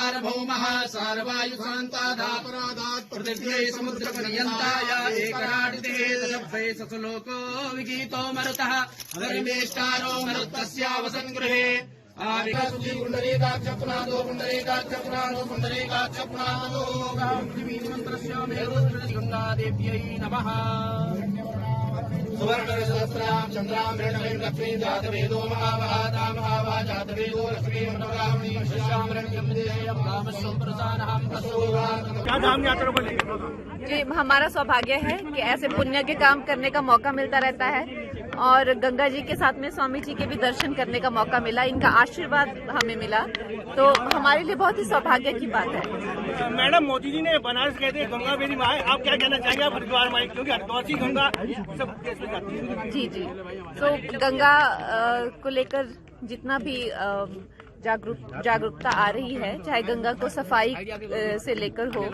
सार्वभौमः सार्वायुशान्तादापराधात् पृथिव्यै समुद्रपर्यन्ताय एकराटिते वै ससुलोको विगीतो मरुतः धर्मेष्टारो मरुत्तस्यावसन् गृहे आविकसुखी पुण्डरीकाक्ष पुनादो पुण्डरीकाक्ष पुनादो पुण्डरीकाक्ष पुनादो मंत्रस्य मेरुगंगादेव्यै नमः। सुवर्णसहस्रां चन्द्रां मृणमयीं लक्ष्मीं जातवेदो महावहाता महावा जातवेदो लक्ष्मीं मनोरामणीं शिष्यां रण्यं देयं रामस्वं प्रसादहं प्रसोदात्। क्या धाम यात्रा पर जी, हमारा सौभाग्य है कि ऐसे पुण्य के काम करने का मौका मिलता रहता है और गंगा जी के साथ में स्वामी जी के भी दर्शन करने का मौका मिला, इनका आशीर्वाद हमें मिला, तो हमारे लिए बहुत ही सौभाग्य की बात है। मैडम, मोदी जी ने बनारस कहते हैं गंगा मेरी माँ है, आप क्या कहना चाहेंगे? आप हरिद्वार माई, क्योंकि हरिद्वार से गंगा सब देश में जाती है। जी जी, तो गंगा को लेकर जितना भी जागरूकता आ रही है, चाहे गंगा को सफाई से लेकर हो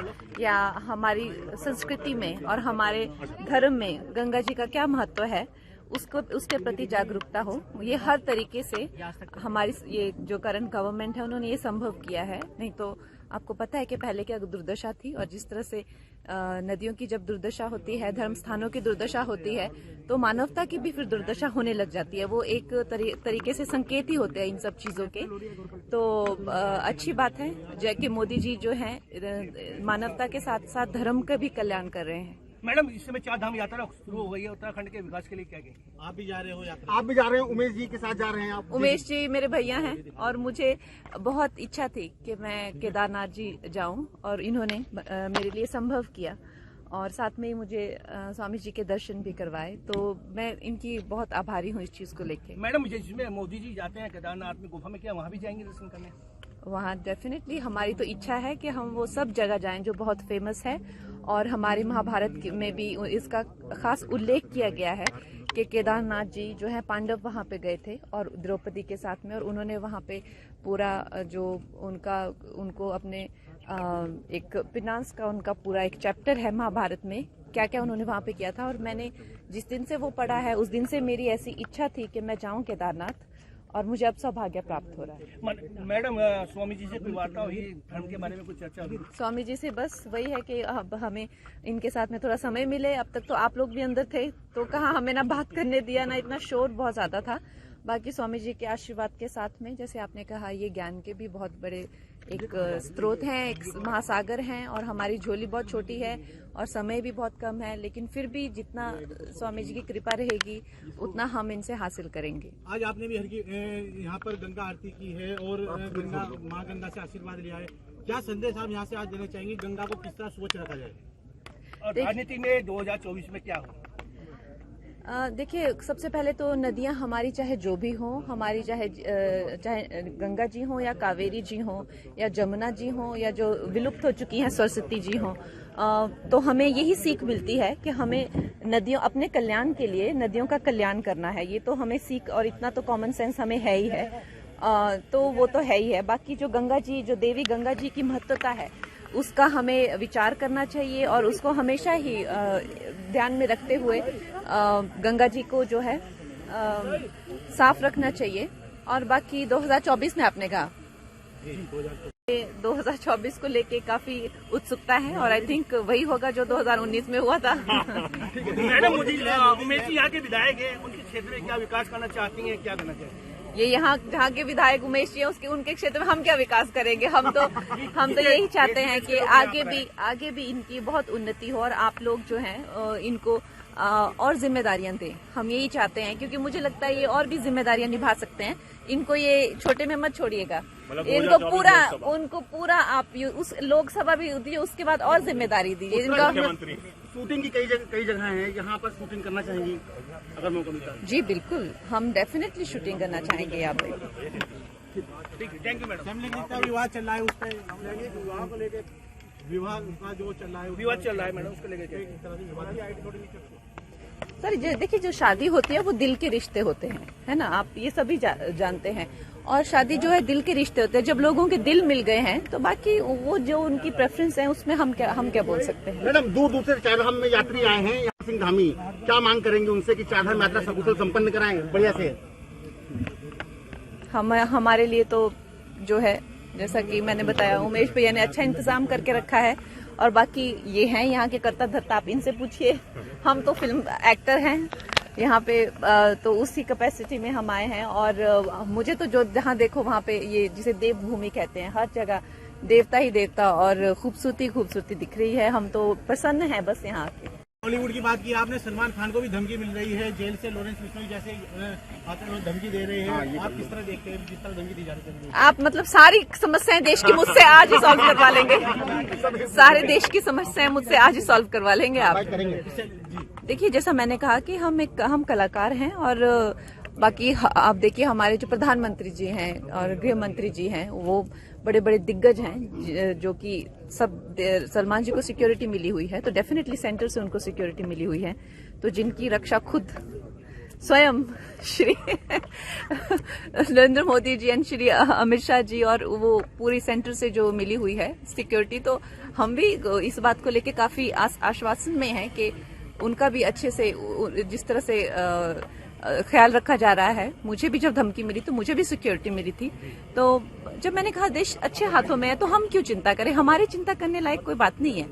या हमारी संस्कृति में और हमारे धर्म में गंगा जी का क्या महत्व है, उसके प्रति जागरूकता हो, ये हर तरीके से हमारी ये जो करंट गवर्नमेंट है उन्होंने ये संभव किया है। नहीं तो आपको पता है कि पहले क्या दुर्दशा थी, और जिस तरह से नदियों की जब दुर्दशा होती है, धर्म स्थानों की दुर्दशा होती है, तो मानवता की भी फिर दुर्दशा होने लग जाती है। वो एक तरीके से संकेत ही होते हैं इन सब चीजों के। तो अच्छी बात है जय कि मोदी जी जो हैं मानवता के साथ साथ धर्म का भी कल्याण कर रहे हैं। मैडम, इस समय 4 धाम यात्रा शुरू हो गई है, उत्तराखंड के विकास के लिए क्या कहेंगे? आप भी जा रहे हो यात्रा? आप भी जा रहे हैं, उमेश जी के साथ जा रहे हैं आप? उमेश जी मेरे भैया हैं और मुझे बहुत इच्छा थी कि मैं केदारनाथ जी जाऊं, और इन्होंने मेरे लिए संभव किया और साथ में ही मुझे स्वामी जी के दर्शन भी करवाए, तो मैं इनकी बहुत आभारी हूं इस चीज को लेके। मैडम, जिसमें मोदी जी जाते हैं केदारनाथ में गुफा में, क्या वहाँ भी जाएंगे दर्शन करने? वहाँ डेफिनेटली हमारी तो इच्छा है कि हम वो सब जगह जाएं जो बहुत फेमस है, और हमारे महाभारत में भी इसका खास उल्लेख किया गया है कि केदारनाथ जी जो है पांडव वहाँ पे गए थे और द्रौपदी के साथ में, और उन्होंने वहाँ पे पूरा जो उनको अपने एक फिनांस का उनका पूरा एक चैप्टर है महाभारत में, क्या क्या उन्होंने वहाँ पे किया था। और मैंने जिस दिन से वो पढ़ा है उस दिन से मेरी ऐसी इच्छा थी कि मैं जाऊँ केदारनाथ, और मुझे अब सौभाग्य प्राप्त हो रहा है। मैडम, स्वामी जी से कोई वार्ता हुई, धर्म के बारे में कुछ चर्चा हुई? स्वामी जी से बस वही है कि अब हमें इनके साथ में थोड़ा समय मिले। अब तक तो आप लोग भी अंदर थे, तो कहाँ हमें ना बात करने दिया, ना इतना शोर बहुत ज्यादा था। बाकी स्वामी जी के आशीर्वाद के साथ में, जैसे आपने कहा, ये ज्ञान के भी बहुत बड़े एक स्रोत हैं, एक महासागर हैं, और हमारी झोली बहुत छोटी है और समय भी बहुत कम है, लेकिन फिर भी जितना स्वामी जी की कृपा रहेगी उतना हम इनसे हासिल करेंगे। आज आपने भी यहाँ पर गंगा आरती की है और गंगा माँ गंगा से आशीर्वाद लिया है, क्या संदेश आप यहाँ से आज देना चाहेंगे? गंगा को किस तरह स्वच्छ रखा जाए और राजनीति में 2024 में क्या हो? देखिए, सबसे पहले तो नदियां हमारी चाहे जो भी हो, हमारी चाहे गंगा जी हो या कावेरी जी हो या जमुना जी हो या जो विलुप्त हो चुकी हैं सरस्वती जी हो, तो हमें यही सीख मिलती है कि हमें नदियों अपने कल्याण के लिए नदियों का कल्याण करना है। ये तो हमें सीख, और इतना तो कॉमन सेंस हमें है ही है, तो वो तो है ही है। बाकी जो गंगा जी, जो देवी गंगा जी की महत्वता है, उसका हमें विचार करना चाहिए और उसको हमेशा ही ध्यान में रखते हुए गंगा जी को जो है साफ रखना चाहिए। और बाकी 2024 में आपने कहा 2024 को लेके काफी उत्सुकता है, और आई थिंक वही होगा जो 2019 में हुआ था। मैडम, उमेश जी यहाँ के विधायक हैं, उनके क्षेत्र में क्या विकास करना चाहती हैं, क्या करना चाहिए? ये यहाँ जहाँ के विधायक उमेश जी हैं, उनके क्षेत्र में हम क्या विकास करेंगे? हम तो यही चाहते हैं कि आगे भी इनकी बहुत उन्नति हो, और आप लोग जो हैं इनको और जिम्मेदारियां दें। हम यही चाहते हैं, क्योंकि मुझे लगता है ये और भी जिम्मेदारियां निभा सकते हैं। इनको ये छोटे में मत छोड़िएगा, उनको पूरा आप उस लोकसभा भी दीजिए, उसके बाद और जिम्मेदारी दीजिए इनका। शूटिंग की कई जगह हैं, यहाँ पर शूटिंग करना चाहेंगी अगर मौका मिलता है? जी बिल्कुल, हम डेफिनेटली शूटिंग करना चाहेंगे यहाँ पे। Thank you madam. विवाद चल रहा है, उस पर विवाह को लेकर, विवाह का जो चल रहा है, विवाद चल रहा है मैडम, उसको लेकर सर देखिए, जो शादी होती है वो दिल के रिश्ते होते हैं, है ना, आप ये सभी जानते हैं। और शादी जो है दिल के रिश्ते होते हैं। जब लोगों के दिल मिल गए हैं तो बाकी वो जो उनकी प्रेफरेंस है उसमें हम क्या बोल सकते हैं। मैडम, दूर से चारधाम में यात्री आए हैं, यहाँ सिंह धामी, क्या मांग करेंगे उनसे कि चारधाम यात्रा सकुशल संपन्न कराएं बढ़िया से? हमारे लिए तो जो है जैसा कि मैंने बताया, उमेश भैया ने अच्छा इंतजाम करके रखा है। और बाकी ये हैं यहाँ के कर्ता धर्ता, आप इनसे पूछिए। हम तो फिल्म एक्टर हैं यहाँ पे, तो उसी कैपेसिटी में हम आए हैं। और मुझे तो जो जहाँ देखो वहाँ पे ये जिसे देवभूमि कहते हैं, हर जगह देवता ही देवता और खूबसूरती दिख रही है। हम तो प्रसन्न हैं बस यहाँ आके। बॉलीवुड की बात की आपने, सलमान खान को भी धमकी मिल रही है जेल से, लॉरेंस बिश्नोई जैसे आते हुए धमकी दे रहे हैं, आप किस तरह देखते हैं जिस तरह धमकी दी जा रही है? आप मतलब सारी समस्याएं देश की मुझसे आज ही सॉल्व करवा लेंगे। सारे देश की समस्याएं मुझसे आज ही सॉल्व करवा लेंगे आप। देखिए, जैसा मैंने कहा कि हम कलाकार हैं, और बाकी आप देखिए हमारे जो प्रधानमंत्री जी हैं और गृह मंत्री जी हैं वो बड़े बड़े दिग्गज हैं, जो कि सब सलमान जी को सिक्योरिटी मिली हुई है, तो डेफिनेटली सेंटर से उनको सिक्योरिटी मिली हुई है। तो जिनकी रक्षा खुद स्वयं श्री नरेंद्र मोदी जी एंड श्री अमित शाह जी और वो पूरी सेंटर से जो मिली हुई है सिक्योरिटी, तो हम भी इस बात को लेके काफी आश्वासन में हैं कि उनका भी अच्छे से जिस तरह से ख्याल रखा जा रहा है। मुझे भी जब धमकी मिली तो मुझे भी सिक्योरिटी मिली थी। तो जब मैंने कहा देश अच्छे हाथों में है तो हम क्यों चिंता करें, हमारी चिंता करने लायक कोई बात नहीं है।